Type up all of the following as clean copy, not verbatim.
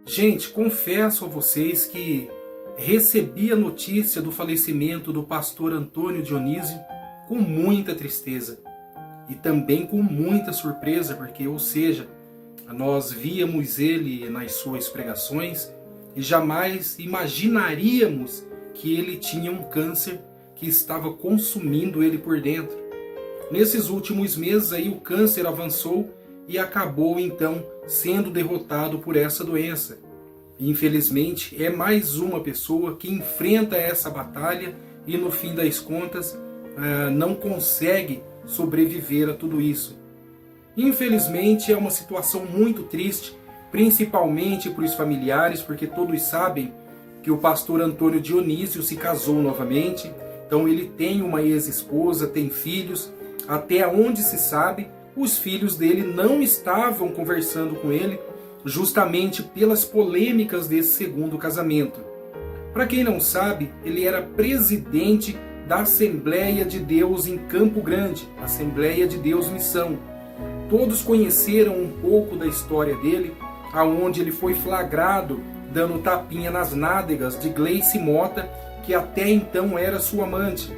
Gente, confesso a vocês que recebi a notícia do falecimento do pastor Antônio Dionísio com muita tristeza e também com muita surpresa, porque, ou seja, nós víamos ele nas suas pregações e jamais imaginaríamos que ele tinha um câncer que estava consumindo ele por dentro. Nesses últimos meses aí o câncer avançou e acabou então sendo derrotado por essa doença. Infelizmente é mais uma pessoa que enfrenta essa batalha e no fim das contas não consegue sobreviver a tudo isso. Infelizmente é uma situação muito triste, principalmente para os familiares, porque todos sabem que o pastor Antônio Dionísio se casou novamente, então ele tem uma ex-esposa, tem filhos, até onde se sabe, os filhos dele não estavam conversando com ele, justamente pelas polêmicas desse segundo casamento. Para quem não sabe, ele era presidente da Assembleia de Deus em Campo Grande, Assembleia de Deus Missão. Todos conheceram um pouco da história dele, aonde ele foi flagrado dando tapinha nas nádegas de Gleice Mota, que até então era sua amante.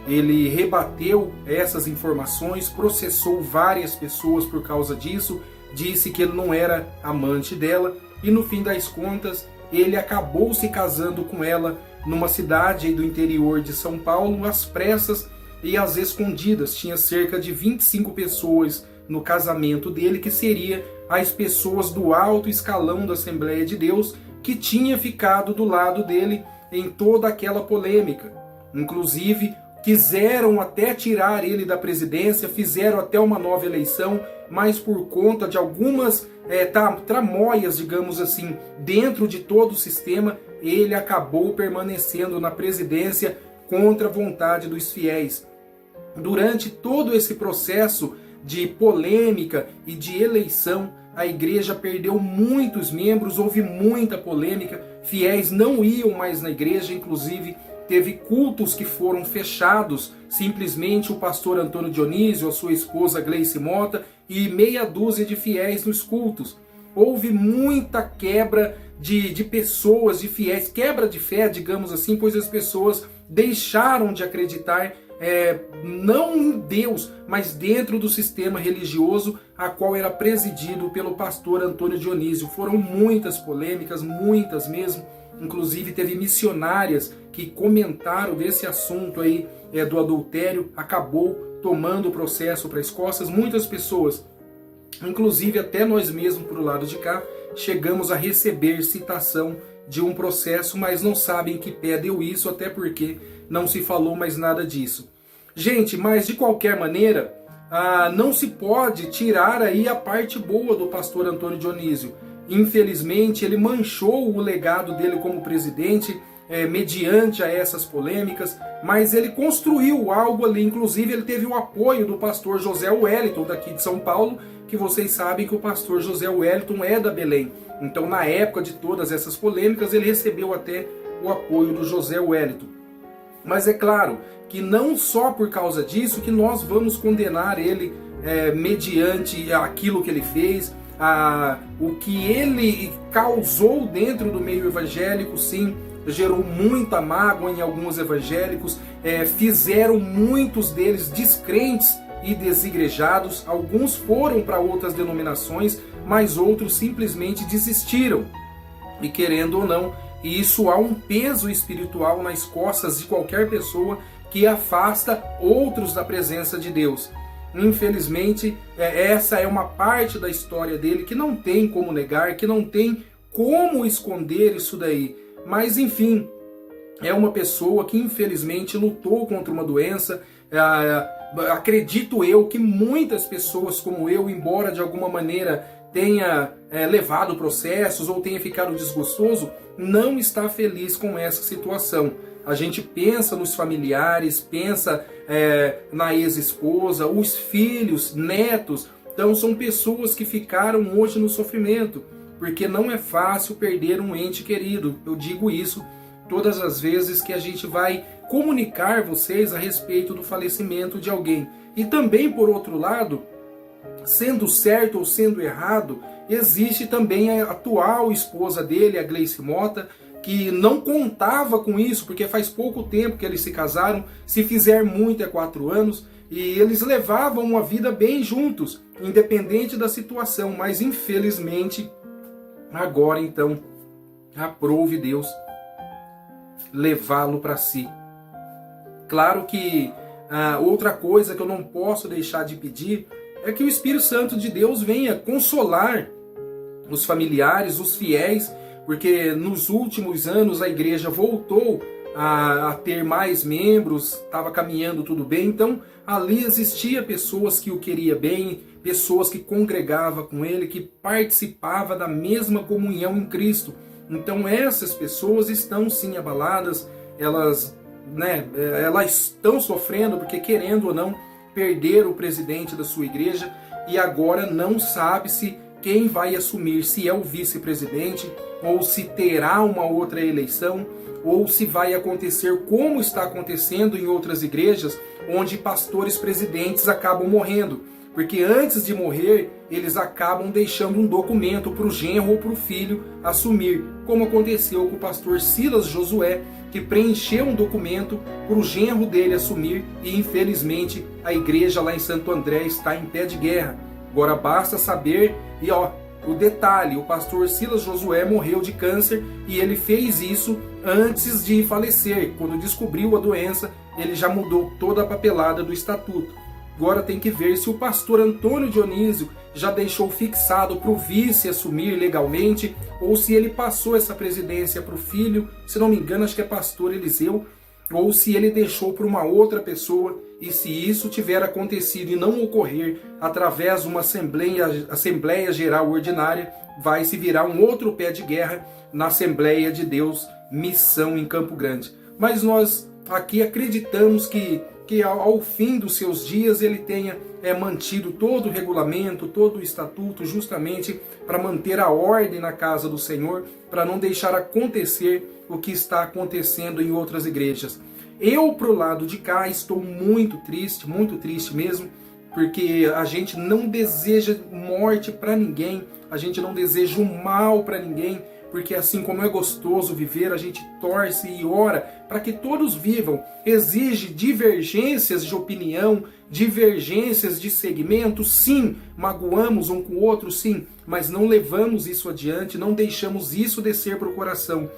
Ele rebateu essas informações, processou várias pessoas por causa disso, disse que ele não era amante dela e no fim das contas ele acabou se casando com ela numa cidade do interior de São Paulo, às pressas e às escondidas. Tinha cerca de 25 pessoas no casamento dele, que seria as pessoas do alto escalão da Assembleia de Deus, que tinha ficado do lado dele em toda aquela polêmica. Inclusive, quiseram até tirar ele da presidência, fizeram até uma nova eleição, mas por conta de algumas tramóias, digamos assim, dentro de todo o sistema, ele acabou permanecendo na presidência contra a vontade dos fiéis. Durante todo esse processo de polêmica e de eleição, a igreja perdeu muitos membros, houve muita polêmica, fiéis não iam mais na igreja, inclusive teve cultos que foram fechados, simplesmente o pastor Antônio Dionísio, a sua esposa Gleice Mota e meia dúzia de fiéis nos cultos. Houve muita quebra de pessoas, de fiéis, quebra de fé, digamos assim, pois as pessoas deixaram de acreditar não em Deus, mas dentro do sistema religioso a qual era presidido pelo pastor Antônio Dionísio. Foram muitas polêmicas, muitas mesmo. Inclusive teve missionárias que comentaram desse assunto aí do adultério, acabou tomando o processo para as costas. Muitas pessoas, inclusive até nós mesmos pro lado de cá, chegamos a receber citação de um processo, mas não sabem que pé deu isso, até porque não se falou mais nada disso. Gente, mas de qualquer maneira, não se pode tirar aí a parte boa do pastor Antônio Dionísio. Infelizmente, ele manchou o legado dele como presidente, mediante a essas polêmicas, mas ele construiu algo ali. Inclusive, ele teve o apoio do pastor José Wellington, daqui de São Paulo, que vocês sabem que o pastor José Wellington é da Belém. Então, na época de todas essas polêmicas, ele recebeu até o apoio do José Wellington. Mas é claro que não só por causa disso que nós vamos condenar ele mediante aquilo que ele fez, o que ele causou dentro do meio evangélico. Sim, gerou muita mágoa em alguns evangélicos, fizeram muitos deles descrentes e desigrejados. Alguns foram para outras denominações, mas outros simplesmente desistiram. E querendo ou não, isso há um peso espiritual nas costas de qualquer pessoa que afasta outros da presença de Deus. Infelizmente, essa é uma parte da história dele que não tem como negar, que não tem como esconder isso daí. Mas enfim, é uma pessoa que infelizmente lutou contra uma doença. Acredito eu que muitas pessoas como eu, embora de alguma maneira tenha levado processos ou tenha ficado desgostoso, não está feliz com essa situação. A gente pensa nos familiares, pensa na ex-esposa, os filhos, netos. Então são pessoas que ficaram hoje no sofrimento, porque não é fácil perder um ente querido. Eu digo isso todas as vezes que a gente vai comunicar vocês a respeito do falecimento de alguém. E também, por outro lado, sendo certo ou sendo errado, existe também a atual esposa dele, a Gleice Mota, que não contava com isso, porque faz pouco tempo que eles se casaram, se fizer muito é 4 anos, e eles levavam uma vida bem juntos, independente da situação, mas infelizmente, agora então, aprove Deus levá-lo para si. Claro que outra coisa que eu não posso deixar de pedir é que o Espírito Santo de Deus venha consolar os familiares, os fiéis, porque nos últimos anos a igreja voltou a ter mais membros, estava caminhando tudo bem, então ali existia pessoas que o queriam bem, pessoas que congregavam com ele, que participavam da mesma comunhão em Cristo. Então essas pessoas estão sim abaladas, elas estão sofrendo porque, querendo ou não, perderam o presidente da sua igreja e agora não sabe-se quem vai assumir, se é o vice-presidente, ou se terá uma outra eleição, ou se vai acontecer como está acontecendo em outras igrejas, onde pastores presidentes acabam morrendo. Porque antes de morrer, eles acabam deixando um documento para o genro ou para o filho assumir, como aconteceu com o pastor Silas Josué, que preencheu um documento para o genro dele assumir, e infelizmente a igreja lá em Santo André está em pé de guerra. Agora basta saber, e o detalhe, o pastor Silas Josué morreu de câncer e ele fez isso antes de falecer. Quando descobriu a doença, ele já mudou toda a papelada do estatuto. Agora tem que ver se o pastor Antônio Dionísio já deixou fixado para o vice assumir legalmente, ou se ele passou essa presidência para o filho, se não me engano acho que é pastor Eliseu, ou se ele deixou para uma outra pessoa. E se isso tiver acontecido e não ocorrer através de uma Assembleia Geral Ordinária, vai se virar um outro pé de guerra na Assembleia de Deus, Missão em Campo Grande. Mas nós aqui acreditamos que ao fim dos seus dias ele tenha mantido todo o regulamento, todo o estatuto, justamente para manter a ordem na casa do Senhor, para não deixar acontecer o que está acontecendo em outras igrejas. Eu, pro lado de cá, estou muito triste mesmo, porque a gente não deseja morte para ninguém, a gente não deseja o mal para ninguém, porque assim como é gostoso viver, a gente torce e ora para que todos vivam. Exige divergências de opinião, divergências de segmento, sim, magoamos um com o outro, sim, mas não levamos isso adiante, não deixamos isso descer para o coração.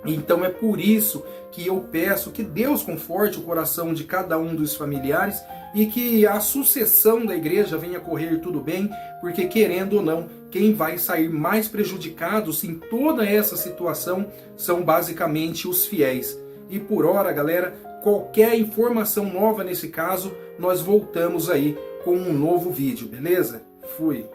Então é por isso que eu peço que Deus conforte o coração de cada um dos familiares e que a sucessão da igreja venha correr tudo bem, porque querendo ou não, quem vai sair mais prejudicados em toda essa situação são basicamente os fiéis. E por hora, galera, qualquer informação nova nesse caso, nós voltamos aí com um novo vídeo, beleza? Fui!